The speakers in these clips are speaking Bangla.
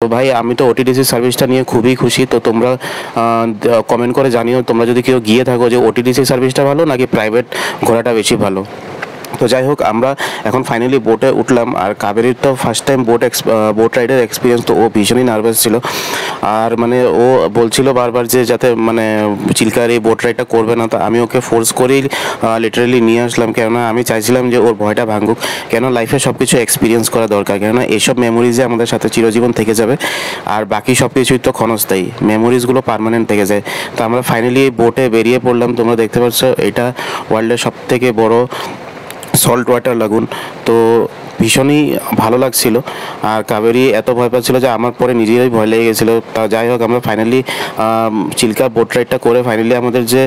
তো ভাই আমি তো ওটিডিসি সার্ভিসটা নিয়ে খুবই খুশি। তো তোমরা কমেন্ট করে জানিও তোমরা যদি কেউ গিয়ে থাকো যে ওটিডিসি সার্ভিসটা ভালো নাকি প্রাইভেট ঘোরাটা বেশি ভালো। তো যাই হোক আমরা এখন ফাইনালি বোটে উঠলাম। আর কাবেরীর তো ফার্স্ট টাইম বোট রাইডের এক্সপিরিয়েন্স, তো ও ভীষণই নার্ভাস ছিল। আর মানে ও বলছিল বারবার যে যাতে মানে চিল্কার এই বোট রাইডটা করবে না। তো আমি ওকে ফোর্স করেই লিটারেলি নিয়ে আসলাম, কেননা আমি চাইছিলাম যে ওর ভয়টা ভাঙুক। কেন লাইফে সব কিছু এক্সপিরিয়েন্স করা দরকার, কেননা এইসব মেমোরিজে আমাদের সাথে চিরজীবন থেকে যাবে। আর বাকি সব কিছুই তো ক্ষণস্থায়ী, মেমোরিজগুলো পার্মানেন্ট থেকে যায়। তো আমরা ফাইনালি বোটে বেরিয়ে পড়লাম। তোমরা দেখতে পাচ্ছ এটা ওয়ার্ল্ডের সব থেকে বড় সল্ট ওয়াটার লাগুন। তো ভীষণই ভালো লাগছিল। আর কাবেরী এত ভয় পাচ্ছিল যে আমার পরে নিজেরই ভয় লেগে গেছিলো। তা যাই হোক আমরা ফাইনালি চিল্কা বোট রাইডটা করে ফাইনালি আমাদের যে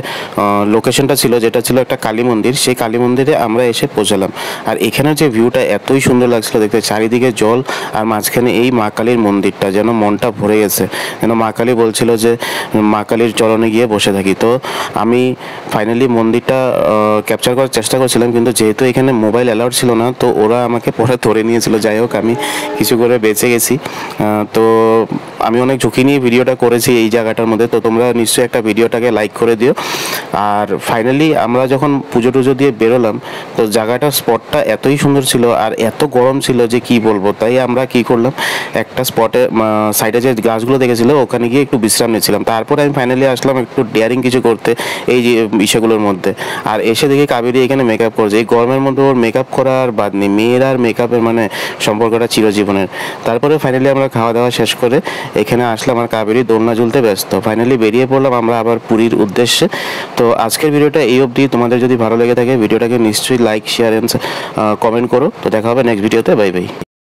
লোকেশনটা ছিল, যেটা ছিল একটা কালী মন্দির, সেই কালী মন্দিরে আমরা এসে পৌঁছালাম। আর এখানের যে ভিউটা এতই সুন্দর লাগছিল দেখতে, চারিদিকে জল আর মাঝখানে এই মা কালীর মন্দিরটা, যেন মনটা ভরে গেছে, যেন মা কালী বলছিল যে মা কালীর চরণে গিয়ে বসে থাকি। তো আমি ফাইনালি মন্দিরটা ক্যাপচার করার চেষ্টা করছিলাম, কিন্তু যেহেতু এখানে মোবাইল অ্যালাউড ছিল না, তো ওরা আমাকে পরে ধরে নিয়েছিল। যাই হোক আমি কিছু করে বেঁচে গেছি। তো আমি অনেক ঝুঁকি নিয়ে ভিডিওটা করেছি এই জায়গাটার মধ্যে। তো তোমরা নিশ্চয়ই একটা ভিডিওটাকে লাইক করে দিও। আর ফাইনালি আমরা যখন পুজো টুজো দিয়ে বেরোলাম, তো জায়গাটার স্পটটা এতই সুন্দর ছিল আর এত গরম ছিল যে কি বলবো। তাই আমরা কি করলাম, একটা স্পটে সাইডে যে গাছগুলো দেখেছিলো ওখানে গিয়ে একটু বিশ্রাম নিচ্ছিলাম। তারপরে আমি ফাইনালি আসলাম একটু ডেয়ারিং কিছু করতে এই যে বিষয়গুলোর মধ্যে। আর এসে দেখি কাবেরী এখানে মেকআপ করছে। এই গরমের মধ্যে ওর মেকআপ করা আর বাদ নেই, মেয়ের আর মেকআপের মানে সম্পর্কটা চিরজীবনের। তারপরে ফাইনালি আমরা খাওয়া দাওয়া শেষ করে এখানে আসলাম আর কাবেরী দোলনা ঝুলতে ব্যস্ত। ফাইনালি বেরিয়ে পড়লাম আমরা আবার পুরীর উদ্দেশ্যে। তো আজকের ভিডিওটা এই অবধি। তোমাদের যদি ভালো লেগে থাকে ভিডিওটাকে নিশ্চয়ই লাইক, শেয়ার এন্ড কমেন্ট করো। তো দেখা হবে নেক্সট ভিডিওতে। Bye bye.